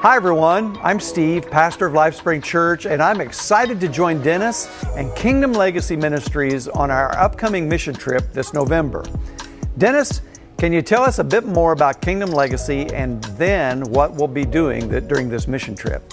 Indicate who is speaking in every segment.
Speaker 1: Hi everyone, I'm Steve, pastor of Lifespring Church, and I'm excited to join Dennis and Kingdom Legacy Ministries on our upcoming mission trip this November. Dennis, can you tell us a bit more about Kingdom Legacy and then what we'll be doing during this mission trip?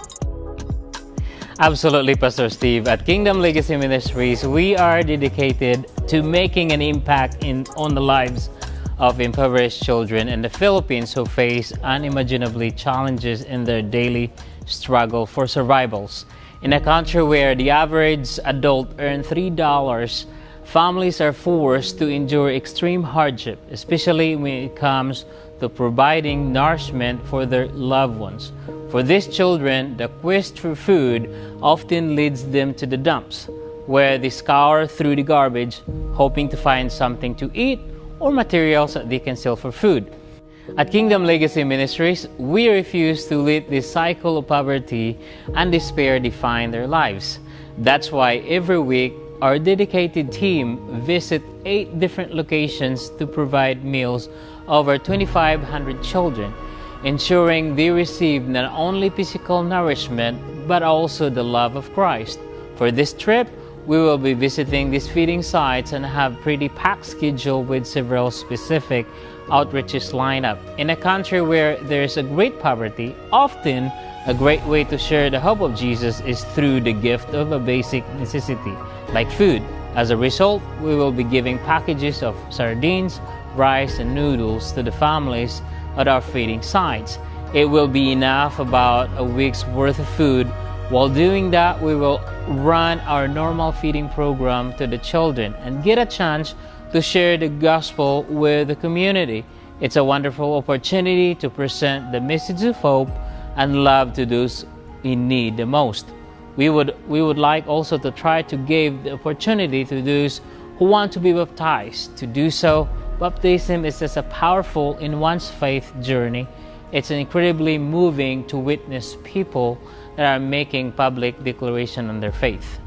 Speaker 2: Absolutely, Pastor Steve. At Kingdom Legacy Ministries, we are dedicated to making an impact on the lives of impoverished children in the Philippines who face unimaginably challenges in their daily struggle for survivals. In a country where the average adult earns $3, families are forced to endure extreme hardship, especially when it comes to providing nourishment for their loved ones. For these children, the quest for food often leads them to the dumps, where they scour through the garbage, hoping to find something to eat or materials that they can sell for food. At Kingdom Legacy Ministries, we refuse to let this cycle of poverty and despair define their lives. That's why every week, our dedicated team visit 8 different locations to provide meals over 2,500 children, ensuring they receive not only physical nourishment, but also the love of Christ. For this trip, we will be visiting these feeding sites and have pretty packed schedule with several specific outreaches lined up. In a country where there is a great poverty, often a great way to share the hope of Jesus is through the gift of a basic necessity, like food. As a result, we will be giving packages of sardines, rice, and noodles to the families at our feeding sites. It will be enough about a week's worth of food. While doing that, we will run our normal feeding program to the children and get a chance to share the gospel with the community. It's a wonderful opportunity to present the message of hope and love to those in need the most. We would like also to try to give the opportunity to those who want to be baptized. To do so, baptism is just a powerful in one's faith journey. It's incredibly moving to witness people that are making public declaration on their faith.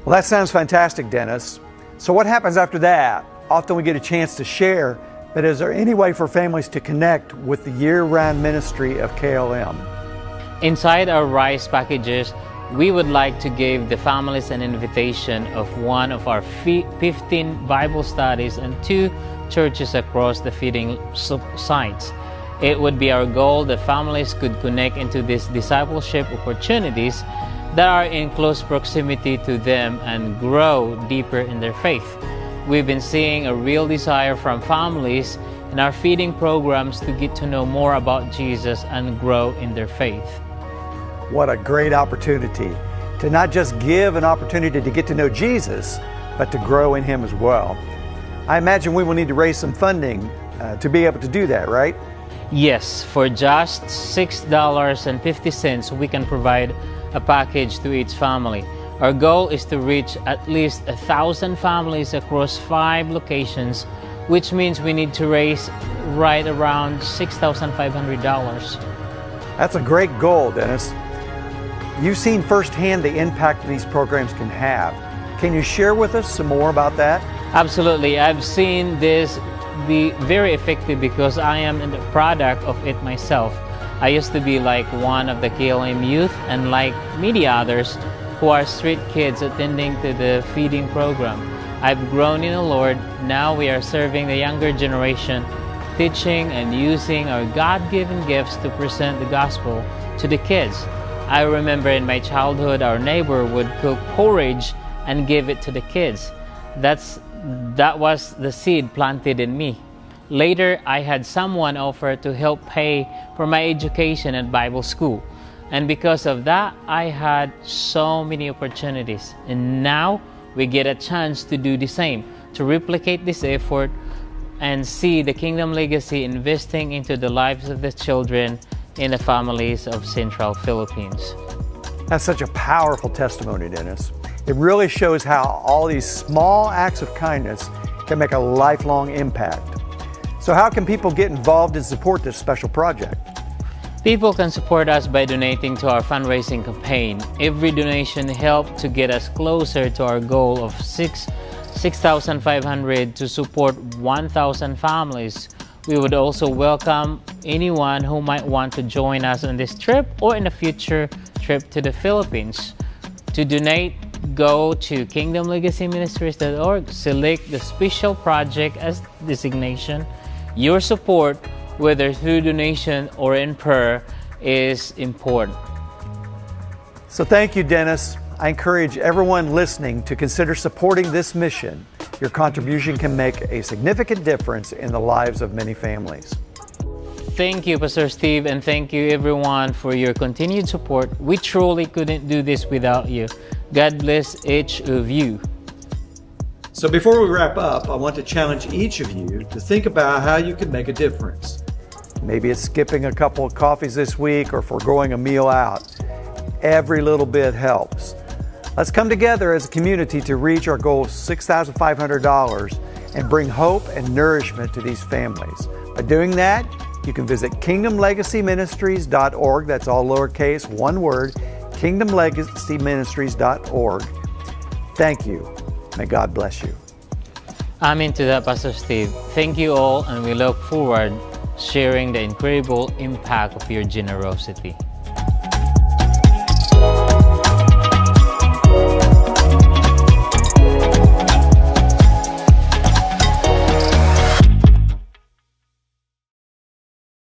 Speaker 1: Well, that sounds fantastic, Dennis. So what happens after that? Often we get a chance to share, but is there any way for families to connect with the year-round ministry of KLM?
Speaker 2: Inside our rice packages, we would like to give the families an invitation of one of our 15 Bible studies and 2 churches across the feeding sites. It would be our goal that families could connect into these discipleship opportunities that are in close proximity to them and grow deeper in their faith. We've been seeing a real desire from families in our feeding programs to get to know more about Jesus and grow in their faith.
Speaker 1: What a great opportunity to not just give an opportunity to get to know Jesus, but to grow in Him as well. I imagine we will need to raise some funding to be able to do that, right?
Speaker 2: Yes, for just $6.50, we can provide a package to each family. Our goal is to reach at least 1,000 families across 5 locations, which means we need to raise right around $6,500.
Speaker 1: That's a great goal, Dennis. You've seen firsthand the impact these programs can have. Can you share with us some more about that?
Speaker 2: Absolutely. I've seen this be very effective because I am the product of it myself. I used to be like one of the KLM youth and like many others who are street kids attending to the feeding program. I've grown in the Lord. Now we are serving the younger generation, teaching and using our God-given gifts to present the gospel to the kids. I remember in my childhood, our neighbor would cook porridge and give it to the kids. That was the seed planted in me. Later, I had someone offer to help pay for my education at Bible school. And because of that, I had so many opportunities. And now, we get a chance to do the same, to replicate this effort and see the Kingdom Legacy investing into the lives of the children in the families of Central Philippines.
Speaker 1: That's such a powerful testimony, Dennis. It really shows how all these small acts of kindness can make a lifelong impact. So how can people get involved and support this special project?
Speaker 2: People can support us by donating to our fundraising campaign. Every donation helps to get us closer to our goal of $6,500 to support 1,000 families We would also welcome anyone who might want to join us on this trip or in a future trip to the Philippines. To donate, go to kingdomlegacyministries.org, select the special project as designation. Your support, whether through donation or in prayer, is important.
Speaker 1: So thank you, Dennis. I encourage everyone listening to consider supporting this mission. Your contribution can make a significant difference in the lives of many families.
Speaker 2: Thank you, Pastor Steve, and thank you everyone for your continued support. We truly couldn't do this without you. God bless each of you.
Speaker 1: So before we wrap up, I want to challenge each of you to think about how you can make a difference. Maybe it's skipping a couple of coffees this week or foregoing a meal out. Every little bit helps. Let's come together as a community to reach our goal of $6,500 and bring hope and nourishment to these families. By doing that, you can visit kingdomlegacyministries.org. That's all lowercase, one word, kingdomlegacyministries.org. Thank you. May God bless you.
Speaker 2: Amen to that, Pastor Steve. Thank you all, and we look forward sharing the incredible impact of your generosity.